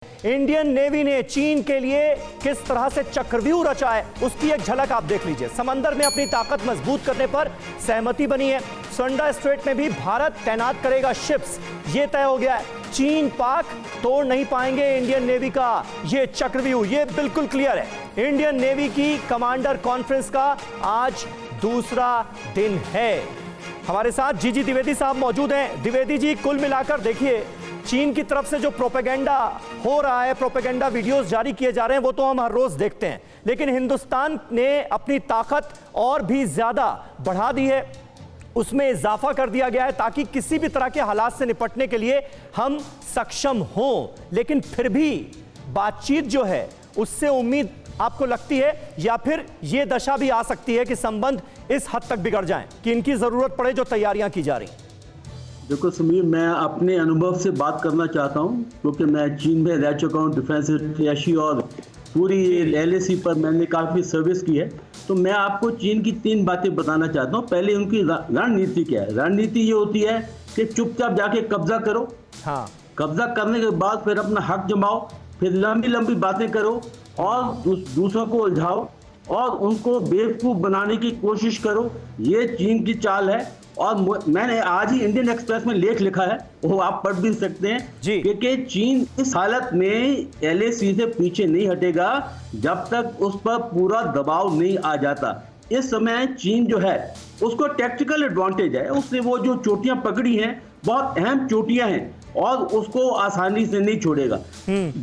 Indian navy ने चीन के लिए किस तरह से चक्रव्यूह रचा है, उसकी एक झलक आप देख लीजिए। समंदर में अपनी ताकत मजबूत करने पर सहमति बनी है। सुंडा स्ट्रेट में भी भारत तैनात करेगा शिप्स, यह तय हो गया है। चीन पाक तोड़ नहीं पाएंगे इंडियन नेवी का यह चक्रव्यूह, यह बिल्कुल क्लियर है। इंडियन नेवी की कमांडर कॉन्फ्रेंस का आज दूसरा दिन है। हमारे साथ जीजी द्विवेदी साहब मौजूद हैं। द्विवेदी जी, कुल मिलाकर देखिए, चीन की तरफ से जो प्रोपेगेंडा हो रहा है, प्रोपेगेंडा वीडियोस जारी किए जा रहे हैं, वो तो हम हर रोज देखते हैं, लेकिन हिंदुस्तान ने अपनी ताकत और भी ज्यादा बढ़ा दी है, उसमें इजाफा कर दिया गया है ताकि किसी भी तरह के हालात से निपटने के लिए हम सक्षम हों। लेकिन फिर भी बातचीत जो है उससे उम्मीद आपको लगती है, या फिर यह दशा भी आ सकती है कि संबंध इस हद तक बिगड़ जाएं कि इनकी जरूरत पड़े जो तैयारियां की जा रही? देखो समीर, मैं अपने अनुभव से बात करना चाहता हूं, क्योंकि मैं चीन में रह चुका हूं, डिफेंस अटैची, और पूरी LAC पर मैंने काफ़ी सर्विस की है। तो मैं आपको चीन की 3 बातें बताना चाहता हूं। पहले उनकी रणनीति क्या है। रणनीति ये होती है कि चुपचाप जाके कब्जा करो, हाँ, कब्जा करने के बाद फिर अपना हक जमाओ, फिर लंबी लंबी बातें करो और दूसरों को उलझाओ और उनको बेवकूफ़ बनाने की कोशिश करो। ये चीन की चाल है। और मैंने आज ही इंडियन एक्सप्रेस में लेख लिखा है, वो आप पढ़ भी सकते हैं, क्योंकि चीन इस हालत में LAC से पीछे नहीं हटेगा जब तक उस पर पूरा दबाव नहीं आ जाता। इस समय चीन जो है उसको टैक्टिकल एडवांटेज है, उसने वो जो चोटियां पकड़ी हैं बहुत अहम चोटियां हैं और उसको आसानी से नहीं छोड़ेगा।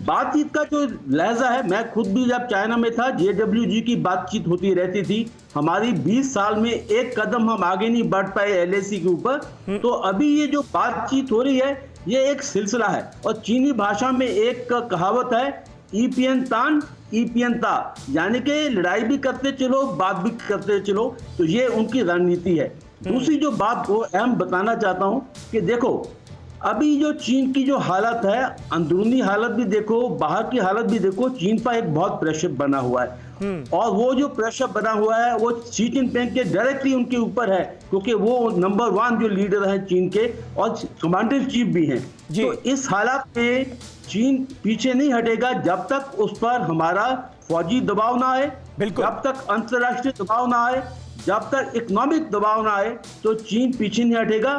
बातचीत का जो लहजा है, मैं खुद भी जब चाइना में था, JWG की बातचीत होती रहती थी। हमारी 20 साल में एक कदम हम आगे नहीं बढ़ पाए LAC के ऊपर। तो अभी ये जो बातचीत हो रही है ये एक सिलसिला है, और चीनी भाषा में एक कहावत है, ईपियन तान ईपियन ता, यानी कि लड़ाई भी करते चलो, बात भी करते चलो। तो ये उनकी रणनीति है। दूसरी जो बात को अहम बताना चाहता हूं कि देखो, अभी जो चीन की जो हालत है, अंदरूनी हालत भी देखो, बाहर की हालत भी देखो, चीन पर एक बहुत प्रेशर बना हुआ है। और वो जो प्रेशर बना हुआ है वो शी जिनपिंग के डायरेक्टली उनके ऊपर है, क्योंकि वो नंबर 1 जो लीडर हैं चीन के और कमांडर इन चीफ भी हैं। तो इस हालत में चीन पीछे नहीं हटेगा जब तक उस पर हमारा फौजी दबाव ना आए, जब तक अंतर्राष्ट्रीय दबाव ना आए, जब तक इकोनॉमिक दबाव ना आए, तो चीन पीछे नहीं हटेगा।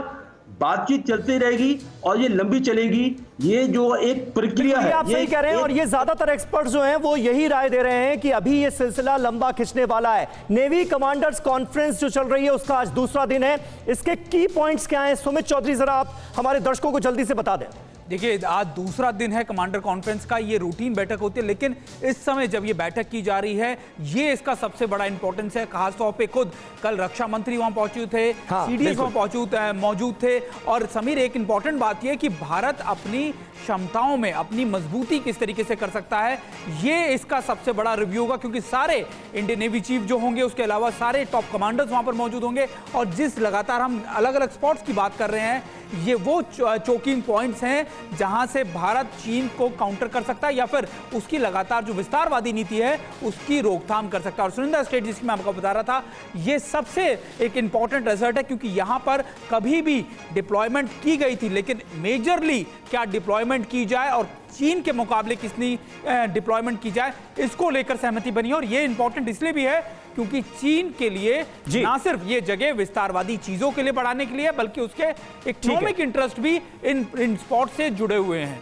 बातचीत चलती रहेगी और ये लंबी चलेगी। ये जो एक प्रक्रिया है, आप सही कह रहे हैं, और ये ज्यादातर एक्सपर्ट्स जो हैं वो यही राय दे रहे हैं कि अभी ये सिलसिला लंबा खिंचने वाला है। नेवी कमांडर्स कॉन्फ्रेंस जो चल रही है उसका आज दूसरा दिन है। इसके की पॉइंट्स क्या हैं? सुमित चौधरी, जरा आप हमारे दर्शकों को जल्दी से बता दें। देखिए, आज दूसरा दिन है कमांडर कॉन्फ्रेंस का। ये रूटीन बैठक होती है, लेकिन इस समय जब ये बैठक की जा रही है, ये इसका सबसे बड़ा इंपॉर्टेंस है। खासतौर पे खुद कल रक्षा मंत्री वहां पहुंचे थे, CDS वहां मौजूद थे। और समीर, एक इंपॉर्टेंट बात यह है कि भारत अपनी क्षमताओं में अपनी मजबूती किस तरीके से कर सकता है, ये इसका सबसे बड़ा रिव्यू होगा, क्योंकि सारे इंडियन नेवी चीफ जो होंगे, उसके अलावा सारे टॉप कमांडर्स वहां पर मौजूद होंगे। और जिस लगातार हम अलग अलग स्पॉट्स की बात कर रहे हैं, ये वो चोकिंग पॉइंट्स हैं जहां से भारत चीन को काउंटर कर सकता है या फिर उसकी लगातार जो विस्तारवादी नीति है उसकी रोकथाम कर सकता है। और सुनिंदा स्टेट, जिसकी मैं आपको बता रहा था, ये सबसे एक इंपॉर्टेंट रिजल्ट है, क्योंकि यहां पर कभी भी डिप्लॉयमेंट की गई थी, लेकिन मेजरली क्या डिप्लॉयमेंट की जाए और चीन के मुकाबले कितनी डिप्लॉयमेंट की जाए, इसको लेकर सहमति बनी। और ये इंपॉर्टेंट इसलिए भी है क्योंकि चीन के लिए ना सिर्फ ये जगह विस्तारवादी चीजों के लिए बढ़ाने के लिए, बल्कि उसके इकोनॉमिक इंटरेस्ट भी इन स्पॉट से जुड़े हुए हैं।